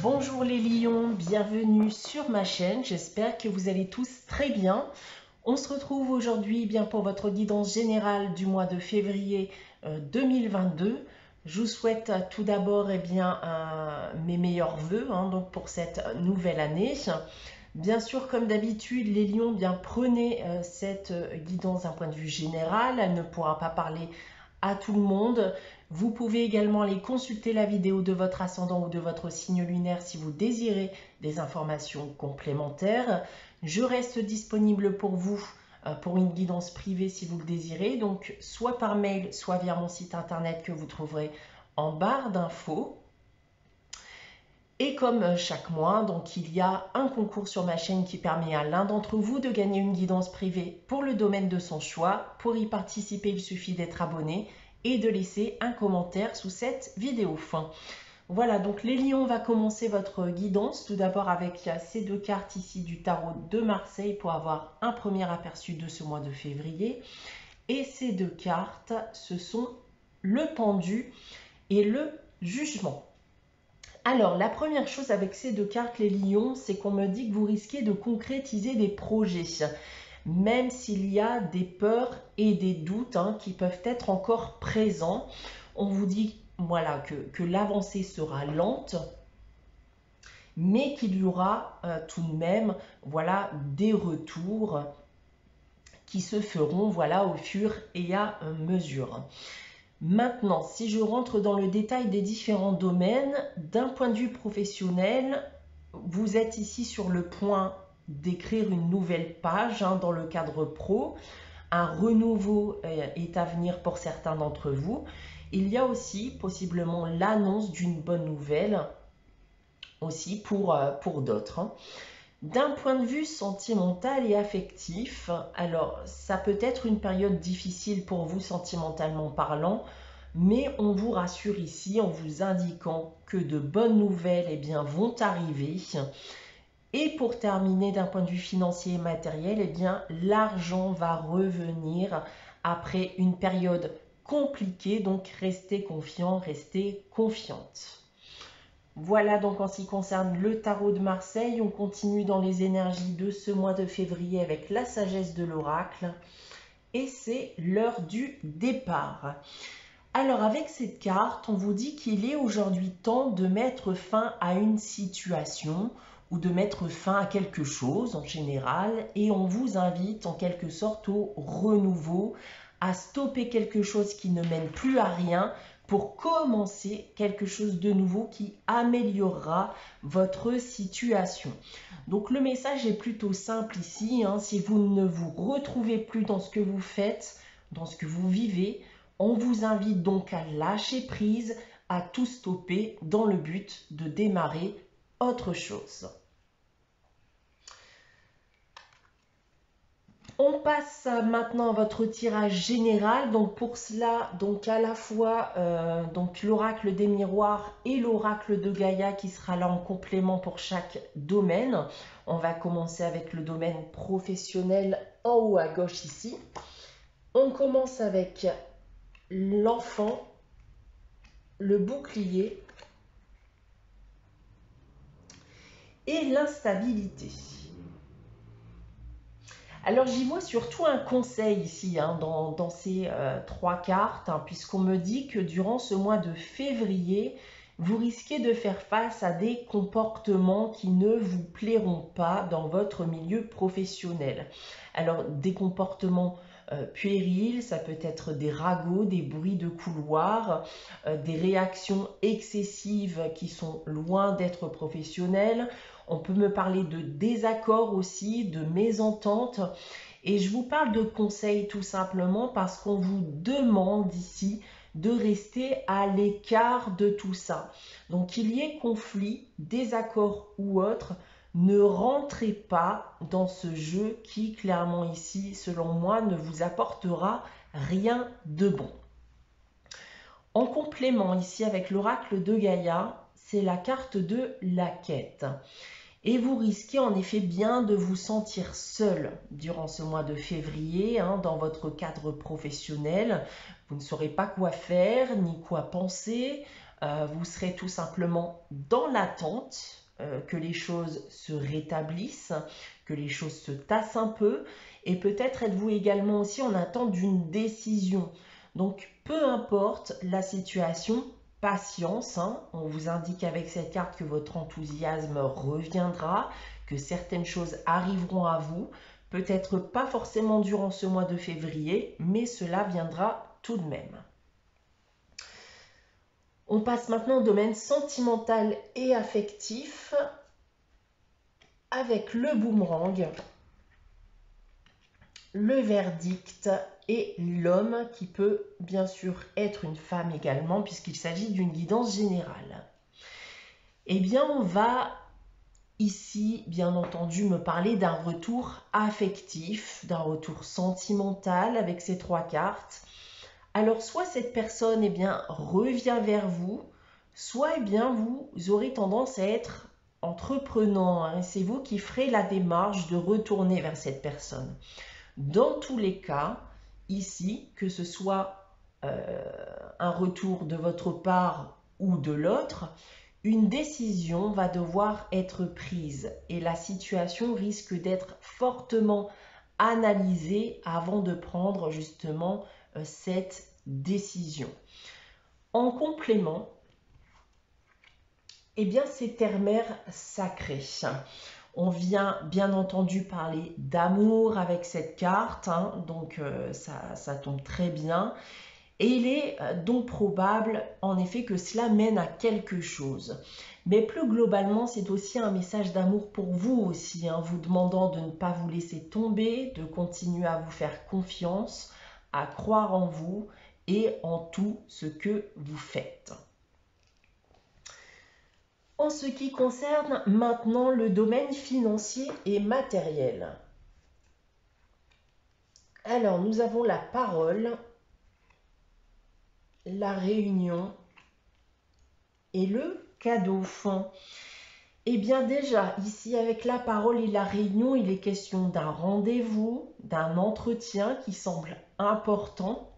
Bonjour les lions, bienvenue sur ma chaîne, j'espère que vous allez tous très bien. On se retrouve aujourd'hui pour votre guidance générale du mois de février 2022. Je vous souhaite tout d'abord mes meilleurs vœux donc pour cette nouvelle année. Bien sûr, comme d'habitude, les lions, prenez cette guidance d'un point de vue général, elle ne pourra pas parler à tout le monde. Vous pouvez également aller consulter la vidéo de votre ascendant ou de votre signe lunaire si vous désirez des informations complémentaires. Je reste disponible pour vous pour une guidance privée si vous le désirez, donc soit par mail, soit via mon site internet que vous trouverez en barre d'infos. Et comme chaque mois, donc il y a un concours sur ma chaîne qui permet à l'un d'entre vous de gagner une guidance privée pour le domaine de son choix. Pour y participer, il suffit d'être abonné et de laisser un commentaire sous cette vidéo. Voilà, donc les lions, on va commencer votre guidance tout d'abord avec ces deux cartes ici du tarot de Marseille pour avoir un premier aperçu de ce mois de février. Et ces deux cartes, ce sont le pendu et le jugement. Alors, la première chose avec ces deux cartes, les lions, c'est qu'on me dit que vous risquez de concrétiser des projets, même s'il y a des peurs et des doutes qui peuvent être encore présents. On vous dit voilà, que l'avancée sera lente, mais qu'il y aura tout de même voilà, des retours qui se feront voilà, au fur et à mesure. Maintenant, si je rentre dans le détail des différents domaines, d'un point de vue professionnel, vous êtes ici sur le point d'écrire une nouvelle page dans le cadre pro. Un renouveau est à venir pour certains d'entre vous. Il y a aussi possiblement l'annonce d'une bonne nouvelle aussi pour d'autres. D'un point de vue sentimental et affectif, alors ça peut être une période difficile pour vous sentimentalement parlant, mais on vous rassure ici en vous indiquant que de bonnes nouvelles vont arriver. Et pour terminer, d'un point de vue financier et matériel, l'argent va revenir après une période compliquée, donc restez confiant, restez confiante. Voilà donc en ce qui concerne le tarot de Marseille. On continue dans les énergies de ce mois de février avec la sagesse de l'oracle. Et c'est l'heure du départ. Alors avec cette carte, on vous dit qu'il est aujourd'hui temps de mettre fin à une situation ou de mettre fin à quelque chose en général. Et on vous invite en quelque sorte au renouveau, à stopper quelque chose qui ne mène plus à rien, pour commencer quelque chose de nouveau qui améliorera votre situation. Donc le message est plutôt simple ici. Si vous ne vous retrouvez plus dans ce que vous faites, dans ce que vous vivez, on vous invite donc à lâcher prise, à tout stopper dans le but de démarrer autre chose. On passe maintenant à votre tirage général. Donc pour cela, à la fois l'oracle des miroirs et l'oracle de Gaïa qui sera là en complément pour chaque domaine. On va commencer avec le domaine professionnel en haut à gauche ici. On commence avec l'enfant, le bouclier et l'instabilité. Alors j'y vois surtout un conseil ici dans ces trois cartes, puisqu'on me dit que durant ce mois de février, vous risquez de faire face à des comportements qui ne vous plairont pas dans votre milieu professionnel. Alors des comportements puérils, ça peut être des ragots, des bruits de couloir, des réactions excessives qui sont loin d'être professionnelles. On peut me parler de désaccords aussi, de mésententes. Et je vous parle de conseils tout simplement parce qu'on vous demande ici de rester à l'écart de tout ça. Donc qu'il y ait conflit, désaccord ou autre, ne rentrez pas dans ce jeu qui clairement ici, selon moi, ne vous apportera rien de bon. En complément ici avec l'oracle de Gaïa, c'est la carte de la quête. Et vous risquez en effet bien de vous sentir seul durant ce mois de février dans votre cadre professionnel. Vous ne saurez pas quoi faire ni quoi penser. Vous serez tout simplement dans l'attente que les choses se rétablissent, que les choses se tassent un peu, et peut-être êtes-vous également aussi en attente d'une décision. Donc peu importe la situation, patience, hein. On vous indique avec cette carte que votre enthousiasme reviendra, que certaines choses arriveront à vous, peut-être pas forcément durant ce mois de février, mais cela viendra tout de même. On passe maintenant au domaine sentimental et affectif avec le boomerang, le verdict et l'homme qui peut bien sûr être une femme également puisqu'il s'agit d'une guidance générale. Eh bien, on va ici, bien entendu, me parler d'un retour affectif, d'un retour sentimental avec ces trois cartes. Alors, soit cette personne eh bien, revient vers vous, soit eh bien, vous aurez tendance à être entreprenant. Hein. C'est vous qui ferez la démarche de retourner vers cette personne. Dans tous les cas, ici, que ce soit un retour de votre part ou de l'autre, une décision va devoir être prise et la situation risque d'être fortement analysée avant de prendre justement cette décision. En complément, eh bien, c'est terre-mère sacrée. On vient bien entendu parler d'amour avec cette carte, hein, donc ça tombe très bien. Et il est donc probable en effet que cela mène à quelque chose. Mais plus globalement, c'est aussi un message d'amour pour vous aussi, hein, vous demandant de ne pas vous laisser tomber, de continuer à vous faire confiance, à croire en vous et en tout ce que vous faites. En ce qui concerne maintenant le domaine financier et matériel. Alors, nous avons la parole, la réunion et le cadeau. Eh bien déjà, ici avec la parole et la réunion, il est question d'un rendez-vous, d'un entretien qui semble important.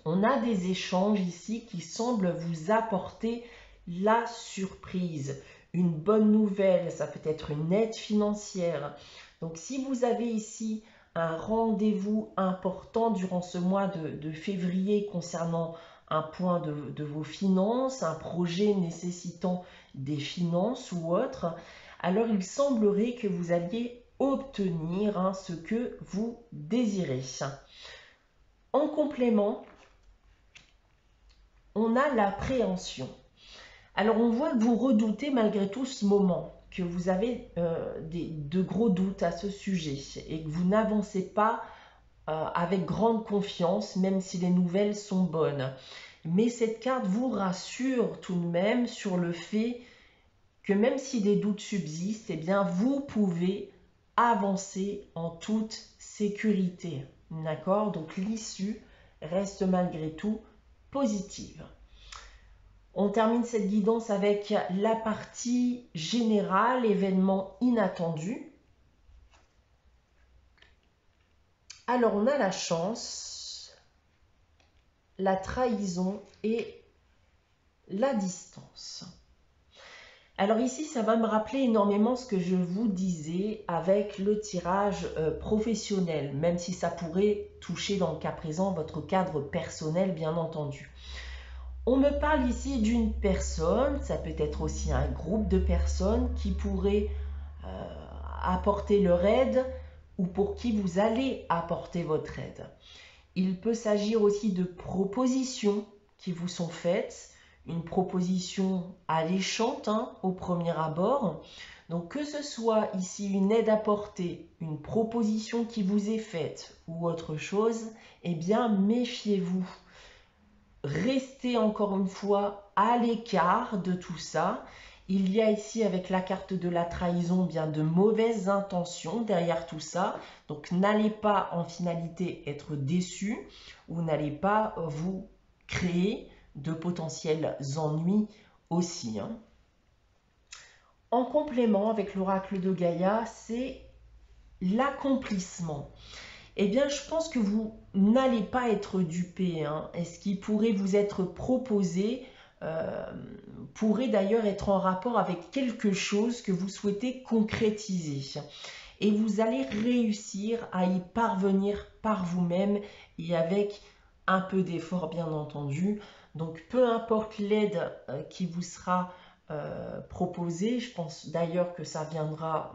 On a des échanges ici qui semblent vous apporter la surprise. Une bonne nouvelle, ça peut être une aide financière. Donc si vous avez ici un rendez-vous important durant ce mois de février concernant un point de vos finances, un projet nécessitant des finances ou autre, alors il semblerait que vous alliez obtenir ce que vous désirez. En complément, on a l'appréhension. Alors on voit que vous redoutez malgré tout ce moment, que vous avez de gros doutes à ce sujet et que vous n'avancez pas avec grande confiance, même si les nouvelles sont bonnes. Mais cette carte vous rassure tout de même sur le fait que même si des doutes subsistent, eh bien vous pouvez avancer en toute sécurité. D'accord? Donc l'issue reste malgré tout positive. On termine cette guidance avec la partie générale, événement inattendu. Alors on a la chance, la trahison et la distance. Alors ici, ça va me rappeler énormément ce que je vous disais avec le tirage professionnel, même si ça pourrait toucher dans le cas présent votre cadre personnel, bien entendu. On me parle ici d'une personne, ça peut être aussi un groupe de personnes qui pourraient apporter leur aide ou pour qui vous allez apporter votre aide. Il peut s'agir aussi de propositions qui vous sont faites, une proposition alléchante au premier abord. Donc que ce soit ici une aide apportée, une proposition qui vous est faite ou autre chose, eh bien méfiez-vous. Restez encore une fois à l'écart de tout ça. Il y a ici avec la carte de la trahison bien de mauvaises intentions derrière tout ça. Donc n'allez pas en finalité être déçu ou n'allez pas vous créer de potentiels ennuis aussi. En complément avec l'oracle de Gaïa, c'est l'accomplissement. Eh bien, je pense que vous n'allez pas être dupé. Et ce qui pourrait vous être proposé pourrait d'ailleurs être en rapport avec quelque chose que vous souhaitez concrétiser. Et vous allez réussir à y parvenir par vous-même et avec un peu d'effort, bien entendu. Donc, peu importe l'aide qui vous sera proposée, je pense d'ailleurs que ça viendra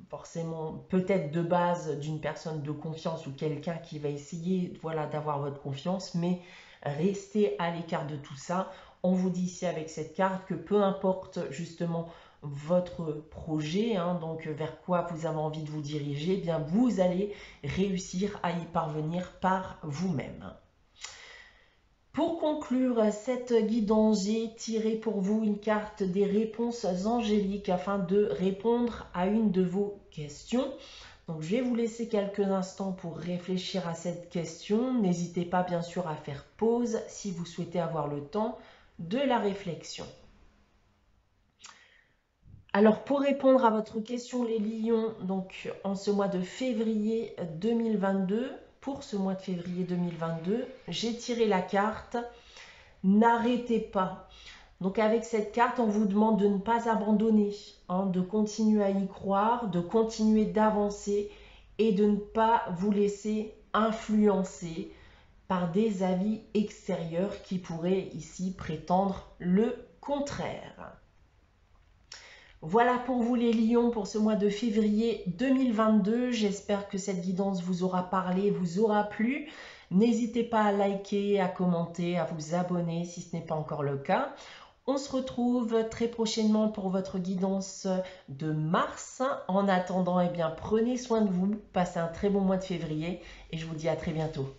forcément peut-être de base d'une personne de confiance ou quelqu'un qui va essayer, voilà, d'avoir votre confiance, mais restez à l'écart de tout ça. On vous dit ici avec cette carte que peu importe justement votre projet, donc vers quoi vous avez envie de vous diriger, eh bien vous allez réussir à y parvenir par vous-même. Pour conclure cette guidance, j'ai tiré pour vous une carte des réponses angéliques afin de répondre à une de vos questions. Donc je vais vous laisser quelques instants pour réfléchir à cette question. N'hésitez pas bien sûr à faire pause si vous souhaitez avoir le temps de la réflexion. Alors pour répondre à votre question les lions, donc en ce mois de février 2022, pour ce mois de février 2022, j'ai tiré la carte « N'arrêtez pas ». Donc avec cette carte, on vous demande de ne pas abandonner, de continuer à y croire, de continuer d'avancer et de ne pas vous laisser influencer par des avis extérieurs qui pourraient ici prétendre le contraire. Voilà pour vous les lions pour ce mois de février 2022. J'espère que cette guidance vous aura parlé, vous aura plu. N'hésitez pas à liker, à commenter, à vous abonner si ce n'est pas encore le cas. On se retrouve très prochainement pour votre guidance de mars. En attendant, eh bien, prenez soin de vous, passez un très bon mois de février et je vous dis à très bientôt.